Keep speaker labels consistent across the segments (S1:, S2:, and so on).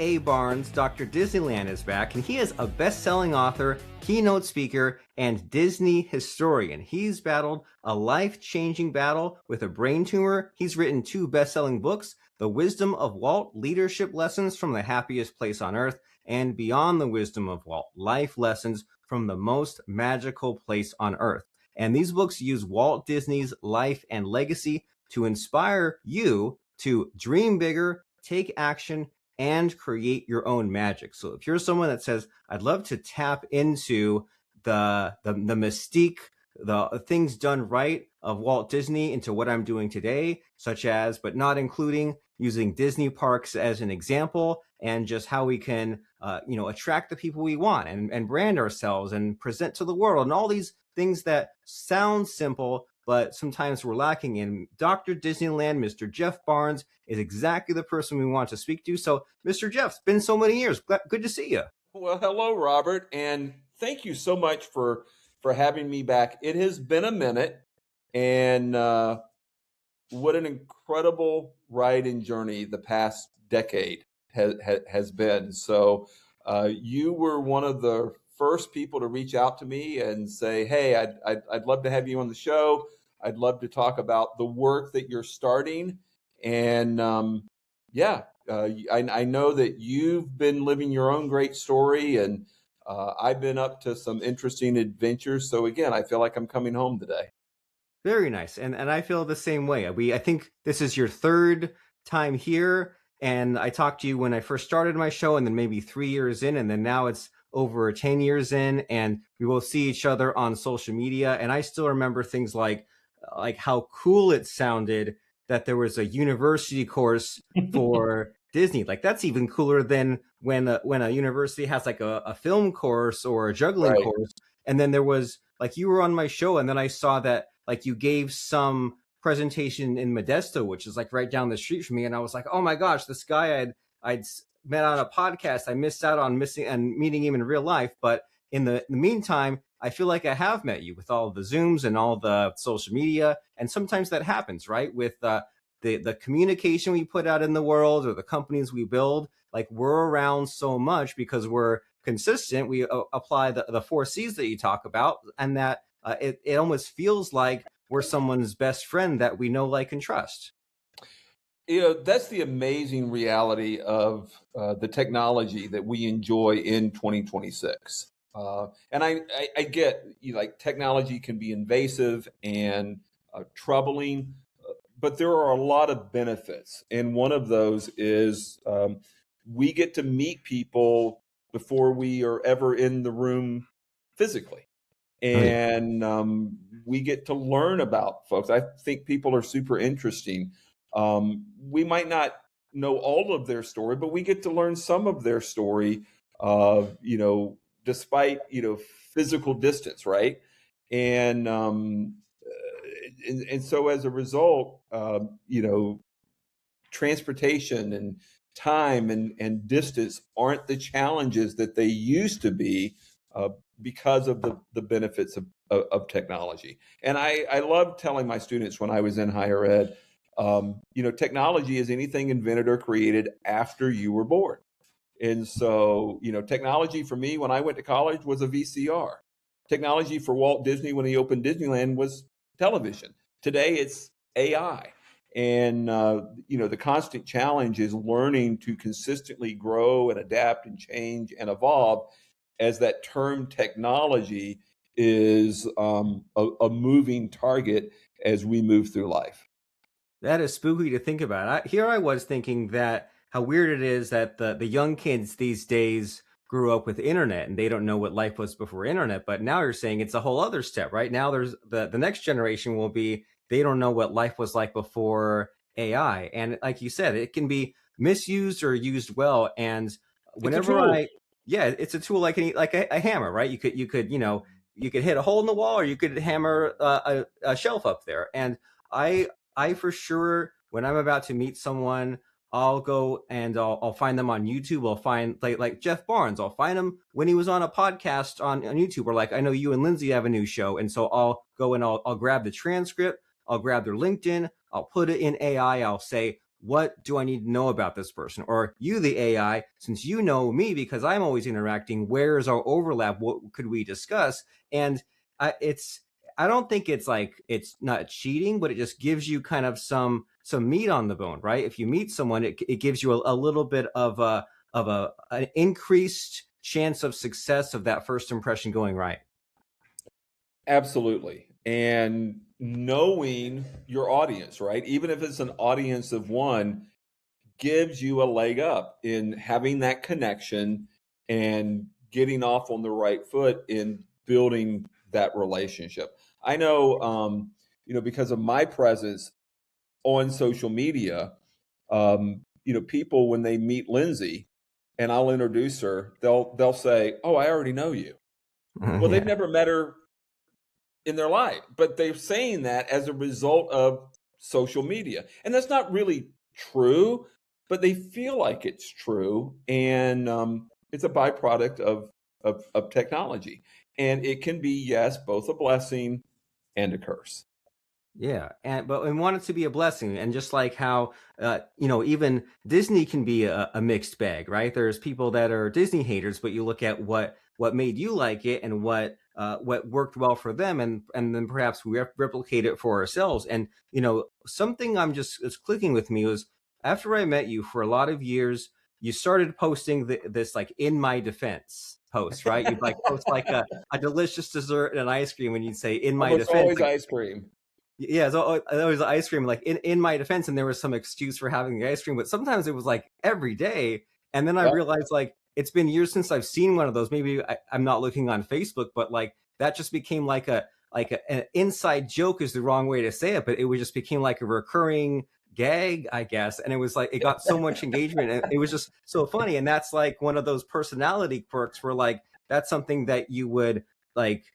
S1: D.A. Barnes, Dr. Disneyland is back, and he is a best-selling author, keynote speaker, and Disney historian. He's battled a life-changing battle with a brain tumor. He's written 2 best-selling books, The Wisdom of Walt, Leadership Lessons from the Happiest Place on Earth, and Beyond the Wisdom of Walt, Life Lessons from the Most Magical Place on Earth. And these books use Walt Disney's life and legacy to inspire you to dream bigger, take action, and create your own magic. So if you're someone that says, I'd love to tap into the mystique, the things done right of Walt Disney into what I'm doing today, such as, but not including, using Disney parks as an example, and just how we can, attract the people we want and brand ourselves and present to the world, and all these things that sound simple, but sometimes we're lacking in. Dr. Disneyland, Mr. Jeff Barnes, is exactly the person we want to speak to. So, Mr. Jeff, it's been so many years. Good to see you.
S2: Well, hello, Robert, and thank you so much for having me back. It has been a minute, and what an incredible ride and journey the past decade has been. So you were one of the first people to reach out to me and say, hey, I'd love to have you on the show. I'd love to talk about the work that you're starting. And I know that you've been living your own great story, and I've been up to some interesting adventures. So again, I feel like I'm coming home today.
S1: Very nice. And I feel the same way. I think this is your 3rd time here. And I talked to you when I first started my show, and then maybe 3 years in, and then now it's over 10 years in, and we will see each other on social media. And I still remember things like how cool it sounded that there was a university course for Disney. Like, that's even cooler than when a university has like a film course or a juggling course. And then there was, like, you were on my show, and then I saw that, like, you gave some presentation in Modesto, which is like right down the street from me. And I was like, oh my gosh, this guy I'd met on a podcast, I missed out on meeting him in real life. But in the meantime, I feel like I have met you with all the Zooms and all the social media. And sometimes that happens, right? With the communication we put out in the world, or the companies we build, like, we're around so much because we're consistent. We apply the 4 C's that you talk about, and that it almost feels like we're someone's best friend that we know, like, and trust.
S2: That's the amazing reality of the technology that we enjoy in 2026. And I get, like, technology can be invasive and troubling, but there are a lot of benefits. And one of those is we get to meet people before we are ever in the room physically. And we get to learn about folks. I think people are super interesting. We might not know all of their story, but we get to learn some of their story, despite, physical distance, right? And so as a result, transportation and time and distance aren't the challenges that they used to be, because of the benefits of technology. And I love telling my students when I was in higher ed, technology is anything invented or created after you were born. And so, technology for me when I went to college was a VCR. Technology for Walt Disney when he opened Disneyland was television. Today it's AI. And, the constant challenge is learning to consistently grow and adapt and change and evolve, as that term technology is a moving target as we move through life.
S1: That is spooky to think about. Here I was thinking that how weird it is that the young kids these days grew up with internet and they don't know what life was before internet. But now you're saying it's a whole other step, right? Now there's the next generation will be, they don't know what life was like before AI. And like you said, it can be misused or used well. And whenever it's a tool like a hammer, right? You could hit a hole in the wall, or you could hammer a shelf up there. And I for sure, when I'm about to meet someone, I'll go and I'll find them on YouTube. I'll find like Jeff Barnes. I'll find him when he was on a podcast on YouTube, or like, I know you and Lindsey have a new show. And so I'll go and I'll grab the transcript. I'll grab their LinkedIn. I'll put it in AI. I'll say, what do I need to know about this person? Or you, the AI, since you know me because I'm always interacting, where is our overlap? What could we discuss? And it's I don't think it's like it's not cheating, but it just gives you kind of some meat on the bone, right? If you meet someone, it gives you a little bit of an increased chance of success of that first impression going right.
S2: Absolutely. And knowing your audience, right? Even if it's an audience of one, gives you a leg up in having that connection and getting off on the right foot in building that relationship. I know, because of my presence on social media, people when they meet Lindsey and I'll introduce her, they'll say, "Oh, I already know you." Well, they've
S1: Yeah.
S2: never met her in their life, but they're saying that as a result of social media. And that's not really true, but they feel like it's true. And it's a byproduct of technology. And it can be, yes, both a blessing and a curse.
S1: Yeah, but we want it to be a blessing, and just like how even Disney can be a mixed bag, right? There's people that are Disney haters, but you look at what made you like it and what worked well for them, and then perhaps we replicate it for ourselves. And something I'm just it's clicking with me was after I met you for a lot of years, you started posting this like in my defense post, right? You'd like post like a delicious dessert and an ice cream, and you'd say in my
S2: Almost
S1: defense,
S2: always
S1: like
S2: ice cream.
S1: yeah, so there was ice cream. Like in my defense, and there was some excuse for having the ice cream, but sometimes it was like every day. And then I
S2: Yep.
S1: realized like it's been years since I've seen one of those. Maybe I'm not looking on Facebook, but like that just became like an inside joke is the wrong way to say it, but it just became like a recurring gag, I guess. And it was like it got so much engagement, and it was just so funny. And that's like one of those personality quirks where like that's something that you would like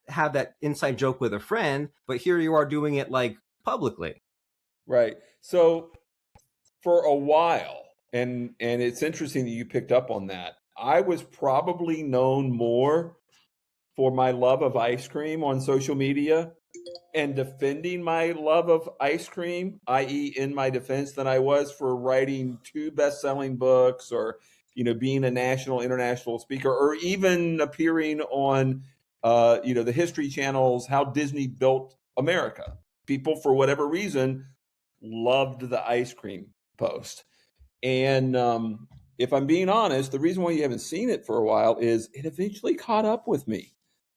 S1: have that inside joke with a friend, but here you are doing it like publicly.
S2: Right. So for a while, and it's interesting that you picked up on that. I was probably known more for my love of ice cream on social media and defending my love of ice cream, i.e., in my defense, than I was for writing two best-selling books or being a national, international speaker, or even appearing on the History Channel's How Disney Built America. People, for whatever reason, loved the ice cream post. And if I'm being honest, the reason why you haven't seen it for a while is it eventually caught up with me.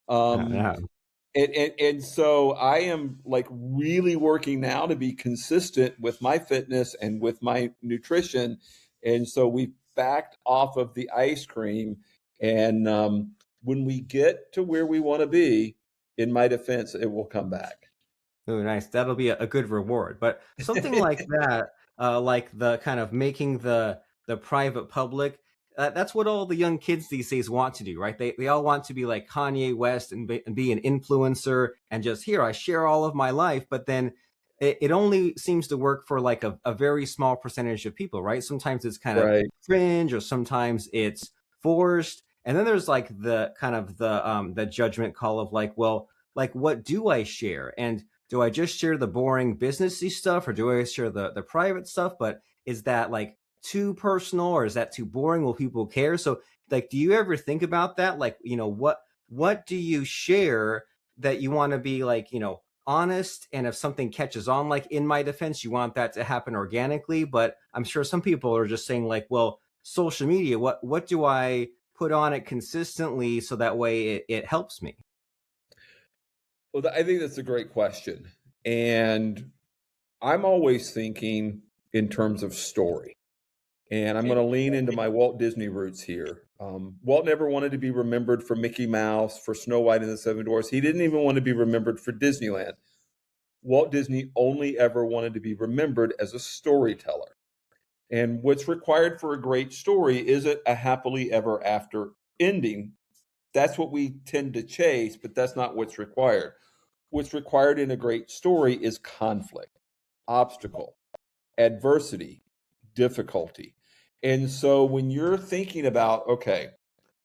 S2: Um,
S1: Yeah.
S2: and so I am like really working now to be consistent with my fitness and with my nutrition. And so we backed off of the ice cream. And when we get to where we want to be, in my defense, it will come back.
S1: Oh, nice. That'll be a good reward. But something like that, like the kind of making the private public, that's what all the young kids these days want to do, right? They all want to be like Kanye West and be an influencer and just here I share all of my life. But then it only seems to work for like a very small percentage of people, right? Sometimes it's kind of
S2: Right.
S1: cringe, or sometimes it's forced. And then there's like the kind of the judgment call of like, well, like what do I share? And do I just share the boring businessy stuff, or do I share the private stuff? But is that like too personal, or is that too boring? Will people care? So like, do you ever think about that? Like, what do you share that you want to be like, honest? And if something catches on, like in my defense, you want that to happen organically. But I'm sure some people are just saying like, well, social media, what do I put on it consistently so that way it helps me?
S2: Well, I think that's a great question. And I'm always thinking in terms of story. And I'm going to lean into my Walt Disney roots here. Walt never wanted to be remembered for Mickey Mouse, for Snow White and the Seven Dwarfs. He didn't even want to be remembered for Disneyland. Walt Disney only ever wanted to be remembered as a storyteller. And what's required for a great story isn't a happily ever after ending. That's what we tend to chase, but that's not what's required. What's required in a great story is conflict, obstacle, adversity, difficulty. And so when you're thinking about, okay,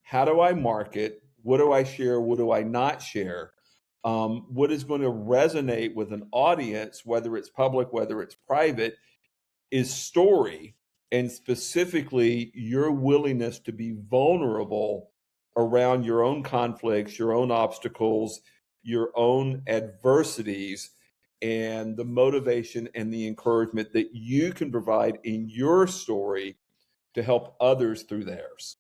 S2: how do I market? What do I share? What do I not share? What is going to resonate with an audience, whether it's public, whether it's private? is story, and specifically your willingness to be vulnerable around your own conflicts, your own obstacles, your own adversities, and the motivation and the encouragement that you can provide in your story to help others through theirs.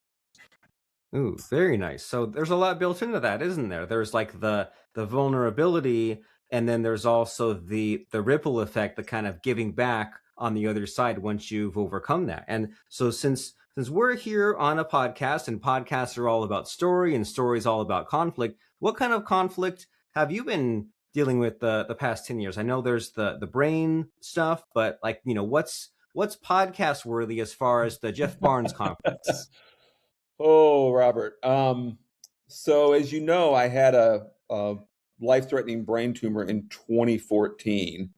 S1: Ooh, very nice. So there's a lot built into that, isn't there? There's like the vulnerability, and then there's also the ripple effect, the kind of giving back on the other side once you've overcome that. And so since we're here on a podcast, and podcasts are all about story, and story is all about conflict, what kind of conflict have you been dealing with the past 10 years? I know there's the brain stuff, but like, what's podcast worthy as far as the Jeff Barnes conflicts?
S2: Oh, Robert. So as you know, I had a life-threatening brain tumor in 2014,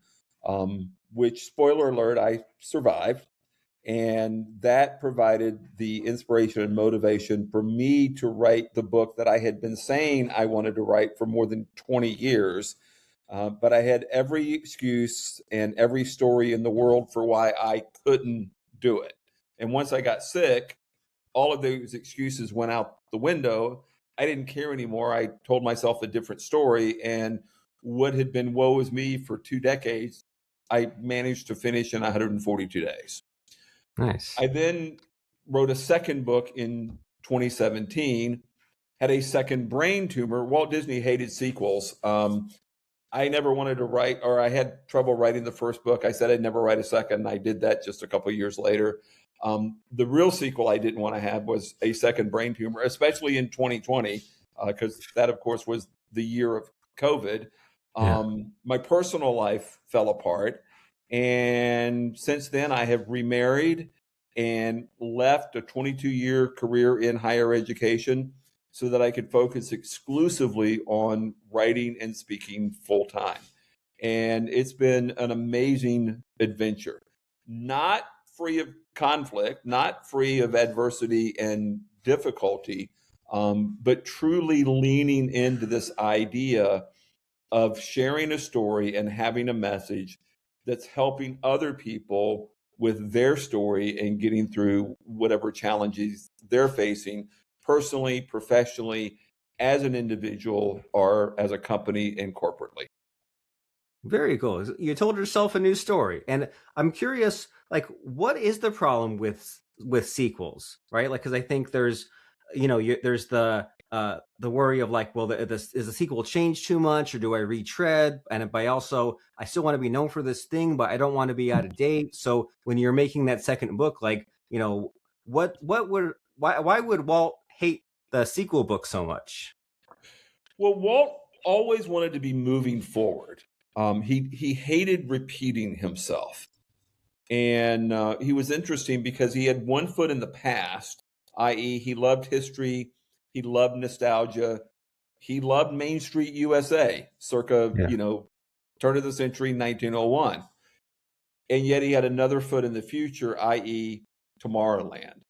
S2: which, spoiler alert, I survived. And that provided the inspiration and motivation for me to write the book that I had been saying I wanted to write for more than 20 years. But I had every excuse and every story in the world for why I couldn't do it. And once I got sick, all of those excuses went out the window. I didn't care anymore. I told myself a different story. And what had been woe is me for 2 decades, I managed to finish in 142 days.
S1: Nice.
S2: I then wrote a second book in 2017, had a second brain tumor. Walt Disney hated sequels. I never wanted to write, or I had trouble writing the first book. I said I'd never write a second. I did that just a couple of years later. The real sequel I didn't want to have was a second brain tumor, especially in 2020, because that, of course, was the year of COVID. My personal life fell apart. And since then, I have remarried and left a 22-year career in higher education so that I could focus exclusively on writing and speaking full time. And it's been an amazing adventure, not free of conflict, not free of adversity and difficulty, but truly leaning into this idea of sharing a story and having a message that's helping other people with their story and getting through whatever challenges they're facing personally, professionally, as an individual, or as a company and corporately.
S1: Very cool. You told yourself a new story, and I'm curious, like, what is the problem with sequels, right? Like, because I think there's, there's the worry of like, well, is the sequel change too much, or do I retread? And by also, I still want to be known for this thing, but I don't want to be out of date. So when you're making that second book, like, why would Walt hate the sequel book so much?
S2: Well, Walt always wanted to be moving forward. He hated repeating himself. And he was interesting because he had one foot in the past, i.e., he loved history, he loved nostalgia, he loved Main Street USA, circa, turn of the century, 1901. And yet he had another foot in the future, i.e., Tomorrowland.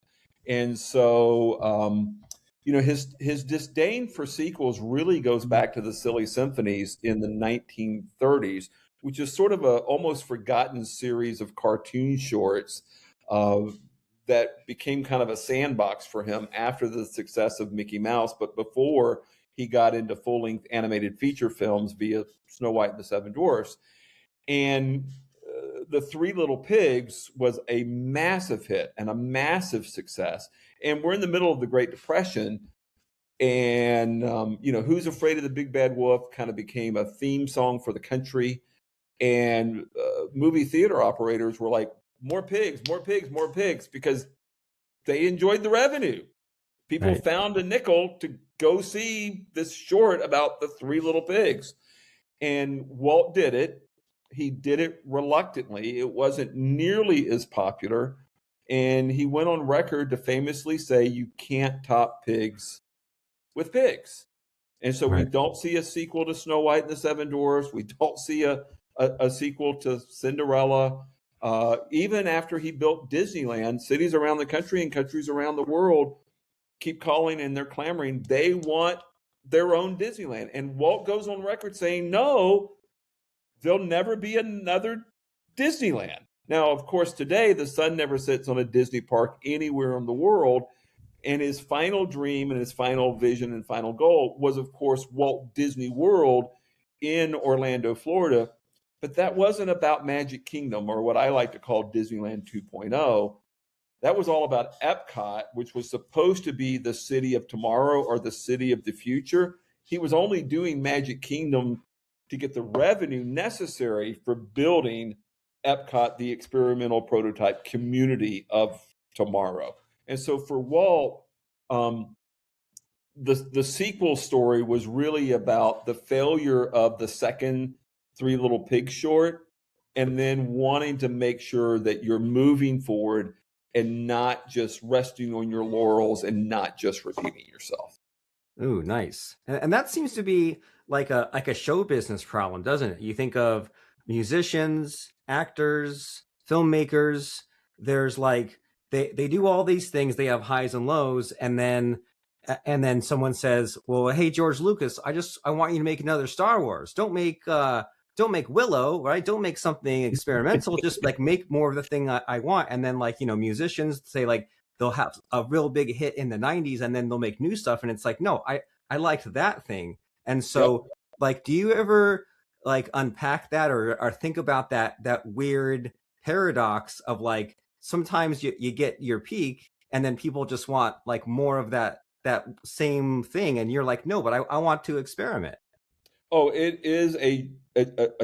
S2: And so, his disdain for sequels really goes back to the Silly Symphonies in the 1930s, which is sort of a almost forgotten series of cartoon shorts that became kind of a sandbox for him after the success of Mickey Mouse, but before he got into full-length animated feature films via Snow White and the Seven Dwarfs. And The Three Little Pigs was a massive hit and a massive success. And we're in the middle of the Great Depression. And, Who's Afraid of the Big Bad Wolf kind of became a theme song for the country. And movie theater operators were like, more pigs, more pigs, more pigs, because they enjoyed the revenue. People found a nickel to go see this short about the Three Little Pigs. And Walt did it. He did it reluctantly. It wasn't nearly as popular. And he went on record to famously say, you can't top pigs with pigs. And so we don't see a sequel to Snow White and the Seven Dwarfs. We don't see a sequel to Cinderella. Even after he built Disneyland, cities around the country and countries around the world keep calling and they're clamoring. They want their own Disneyland. And Walt goes on record saying, no, there'll never be another Disneyland. Now, of course, today the sun never sets on a Disney park anywhere in the world. And his final dream and his final vision and final goal was, of course, Walt Disney World in Orlando, Florida. But that wasn't about Magic Kingdom, or what I like to call Disneyland 2.0. That was all about Epcot, which was supposed to be the city of tomorrow or the city of the future. He was only doing Magic Kingdom to get the revenue necessary for building Epcot, the experimental prototype community of tomorrow. And so for Walt, the sequel story was really about the failure of the second Three Little Pigs short, and then wanting to make sure that you're moving forward and not just resting on your laurels and not just repeating yourself.
S1: Ooh, nice. And that seems to be like a show business problem, doesn't it? You think of musicians, actors, filmmakers. There's like they do all these things. They have highs and lows, and then someone says, "Well, hey, George Lucas, I want you to make another Star Wars. Don't make Willow, right? Don't make something experimental. Just like make more of the thing I want." And then like, musicians say like they'll have a real big hit in the 90s and then they'll make new stuff. And it's like, no, I liked that thing. And so like, do you ever like unpack that or think about that weird paradox of like, sometimes you get your peak and then people just want like more of that same thing. And you're like, no, but I want to experiment.
S2: Oh, it is a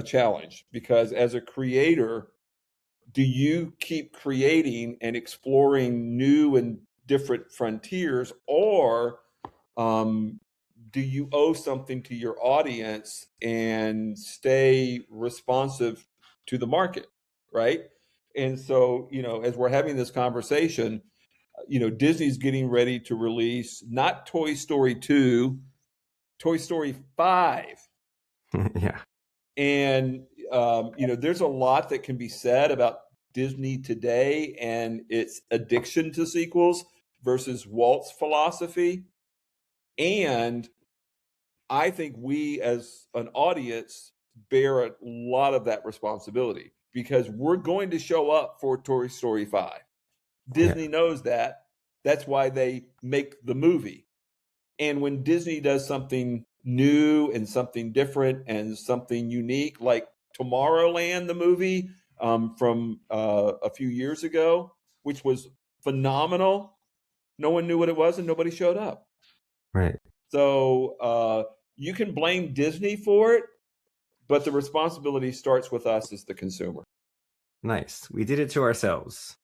S2: challenge, because as a creator, do you keep creating and exploring new and different frontiers, or do you owe something to your audience and stay responsive to the market, right? And so, as we're having this conversation, Disney's getting ready to release not Toy Story 2, Toy Story 5.
S1: Yeah.
S2: And, there's a lot that can be said about Disney today and its addiction to sequels versus Walt's philosophy. And I think we as an audience bear a lot of that responsibility, because we're going to show up for Toy Story 5. Disney knows that. That's why they make the movie. And when Disney does something new and something different and something unique, like Tomorrowland, the movie from a few years ago, which was phenomenal, no one knew what it was and nobody showed up.
S1: Right.
S2: So you can blame Disney for it, but the responsibility starts with us as the consumer.
S1: Nice. We did it to ourselves.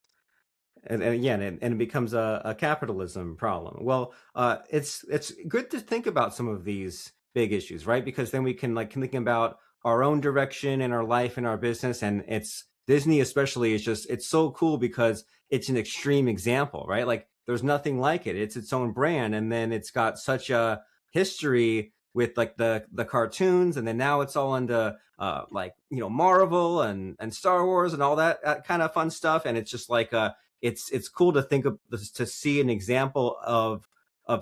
S1: And again, it becomes a capitalism problem. Well, it's good to think about some of these big issues, right? Because then we can think about our own direction in our life and our business. And it's Disney especially is it's so cool because it's an extreme example, right? Like there's nothing like it. It's its own brand. And then it's got such a history with like the cartoons, and then now it's all into Marvel and Star Wars and all that kind of fun stuff. And it's just like it's cool to think of to see an example of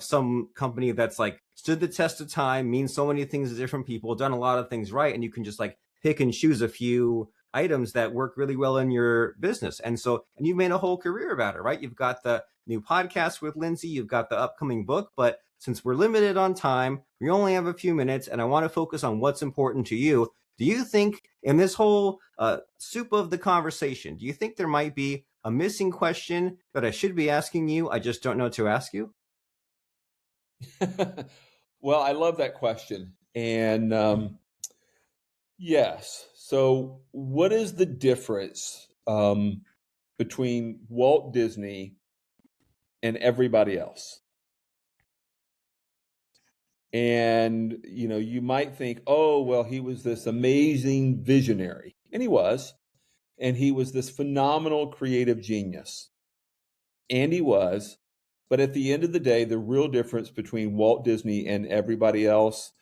S1: some company that's like stood the test of time, means so many things to different people, done a lot of things right, and you can just like pick and choose a few items that work really well in your business. And you've made a whole career about it, right? You've got the new podcast with Lindsey, you've got the upcoming book, but since we're limited on time, we only have a few minutes, and I want to focus on what's important to you. Do you think in this whole soup of the conversation, do you think there might be a missing question that I should be asking you? I just don't know to ask you.
S2: Well, I love that question. And yes. So what is the difference between Walt Disney and everybody else? And, you might think, oh, well, he was this amazing visionary. And he was. And he was this phenomenal creative genius. And he was. But at the end of the day, the real difference between Walt Disney and everybody else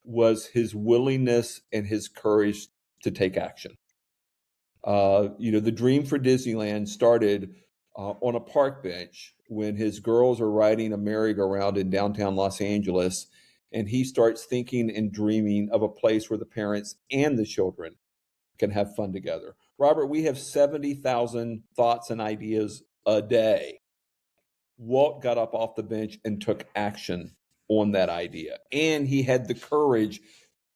S2: was his willingness and his courage to take action. The dream for Disneyland started on a park bench when his girls are riding a merry-go-round in downtown Los Angeles, and he starts thinking and dreaming of a place where the parents and the children can have fun together. Robert, we have 70,000 thoughts and ideas a day. Walt got up off the bench and took action on that idea. And he had the courage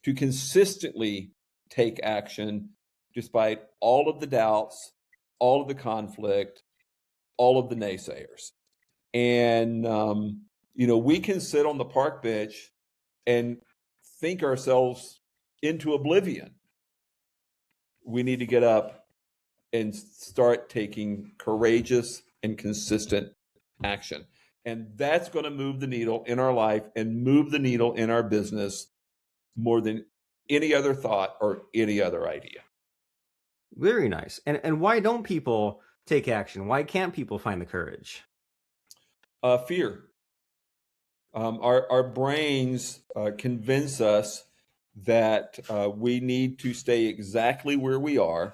S2: to consistently take action despite all of the doubts, all of the conflict, all of the naysayers. And, we can sit on the park bench and think ourselves into oblivion. We need to get up and start taking courageous and consistent action. And that's going to move the needle in our life and move the needle in our business more than any other thought or any other idea.
S1: Very nice. And why don't people take action? Why can't people find the courage?
S2: Fear. Our brains convince us that we need to stay exactly where we are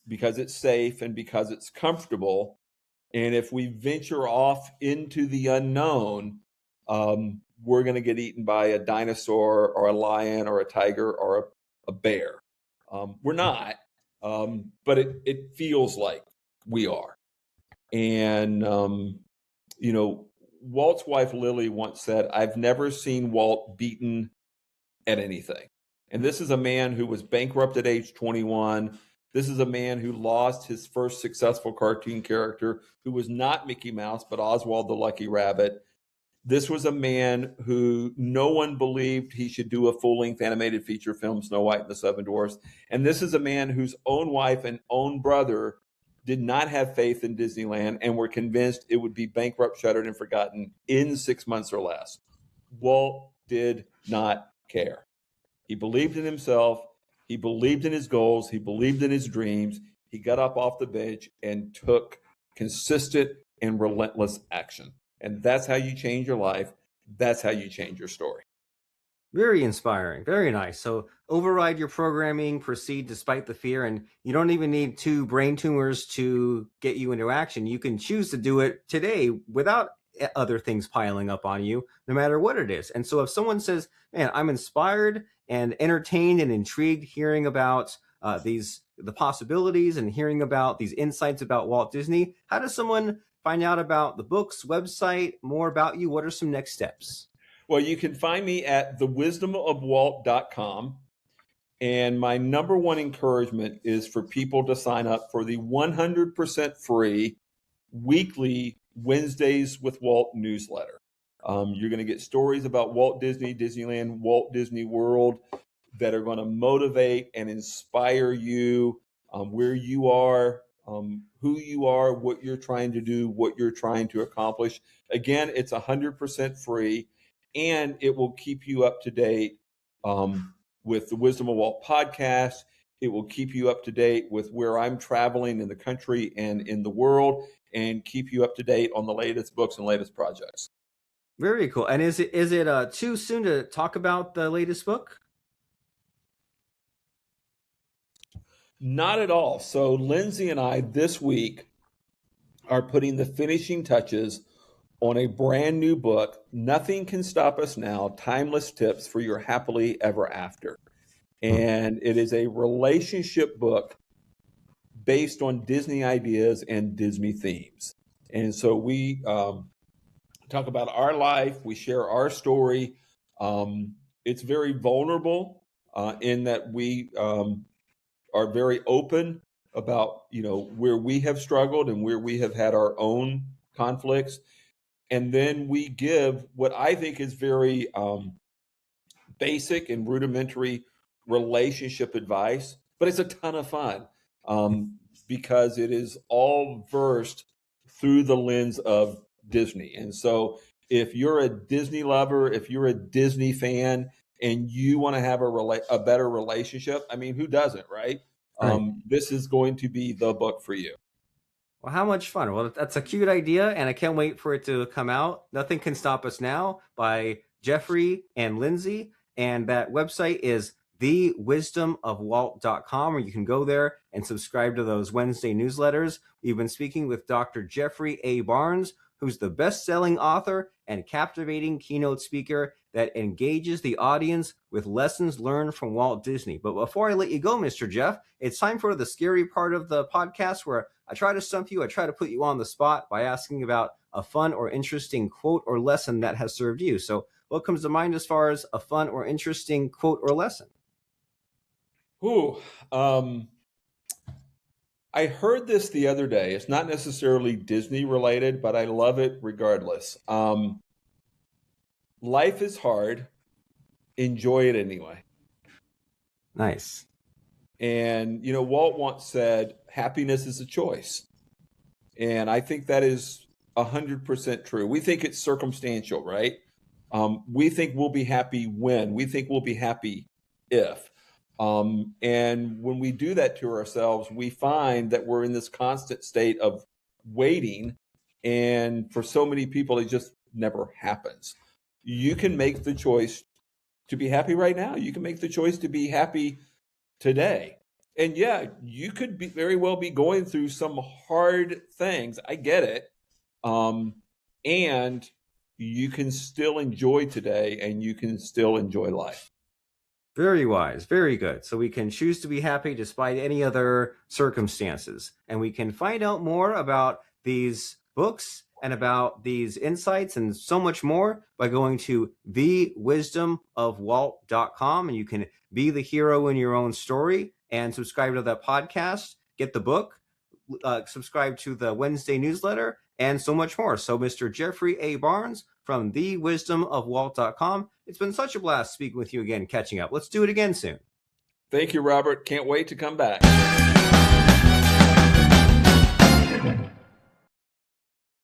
S2: because it's safe and because it's comfortable. And if we venture off into the unknown, we're going to get eaten by a dinosaur or a lion or a tiger or a bear. We're not, but it feels like we are. And, Walt's wife, Lily, once said, "I've never seen Walt beaten at anything." And this is a man who was bankrupt at age 21. This is a man who lost his first successful cartoon character, who was not Mickey Mouse, but Oswald the Lucky Rabbit. This was a man who no one believed he should do a full-length animated feature film, Snow White and the Seven Dwarfs. And this is a man whose own wife and own brother did not have faith in Disneyland and were convinced it would be bankrupt, shuttered, and forgotten in 6 months or less. Walt did not care. He believed in himself. He believed in his goals. He believed in his dreams. He got up off the bench and took consistent and relentless action. And that's how you change your life. That's how you change your story.
S1: Very inspiring. Very nice. So override your programming, proceed despite the fear, and you don't even need 2 brain tumors to get you into action. You can choose to do it today without other things piling up on you, no matter what it is. And so if someone says, man, I'm inspired and entertained and intrigued hearing about the possibilities and hearing about these insights about Walt Disney, how does someone find out about the books, website, more about you? What are some next steps?
S2: Well, you can find me at thewisdomofwalt.com. And my number one encouragement is for people to sign up for the 100% free weekly Wednesdays with Walt newsletter. You're going to get stories about Walt Disney, Disneyland, Walt Disney World that are going to motivate and inspire you where you are, who you are, what you're trying to do, what you're trying to accomplish. Again, it's 100% free, and it will keep you up to date with the Wisdom of Walt podcast. It will keep you up to date with where I'm traveling in the country and in the world, and keep you up to date on the latest books and latest projects.
S1: Very cool. And is it too soon to talk about the latest book?
S2: Not at all. So Lindsey and I this week are putting the finishing touches on a brand new book, Nothing Can Stop Us Now, Timeless Tips for Your Happily Ever After. And it is a relationship book based on Disney ideas and Disney themes. And so we talk about our life. We share our story. It's very vulnerable in that we are very open about, where we have struggled and where we have had our own conflicts. And then we give what I think is very basic and rudimentary relationship advice, but it's a ton of fun because it is all versed through the lens of Disney. And so if you're a Disney lover, if you're a Disney fan, and you want to have a better relationship, I mean, who doesn't, right? This is going to be the book for you.
S1: Well, how much fun. Well, that's a cute idea, and I can't wait for it to come out. Nothing Can Stop Us Now by Jeffrey and Lindsey. And that website is thewisdomofwalt.com, where you can go there and subscribe to those Wednesday newsletters. We've been speaking with Dr. Jeffrey A. Barnes, who's the best-selling author and captivating keynote speaker. that engages the audience with lessons learned from Walt Disney. But before I let you go, Mr. Jeff, it's time for the scary part of the podcast where I try to stump you. I try to put you on the spot by asking about a fun or interesting quote or lesson that has served you. So what comes to mind as far as a fun or interesting quote or lesson?
S2: I heard this the other day. It's not necessarily Disney related, but I love it regardless. Life is hard. Enjoy it anyway.
S1: Nice.
S2: And, Walt once said, happiness is a choice. And I think that is 100% true. We think it's circumstantial, right? We think we'll be happy when. We think we'll be happy if. And when we do that to ourselves, we find that we're in this constant state of waiting. And for so many people, it just never happens. You can make the choice to be happy right now. You can make the choice to be happy today. And yeah, you could very well be going through some hard things. I get it. And you can still enjoy today, and you can still enjoy life.
S1: Very wise. Very good. So we can choose to be happy despite any other circumstances. And we can find out more about these books and about these insights and so much more by going to thewisdomofwalt.com. And you can be the hero in your own story and subscribe to that podcast, get the book, subscribe to the Wednesday newsletter, and so much more. So Mr. Jeffrey A. Barnes from thewisdomofwalt.com. It's been such a blast speaking with you again, catching up. Let's do it again soon.
S2: Thank you, Robert. Can't wait to come back.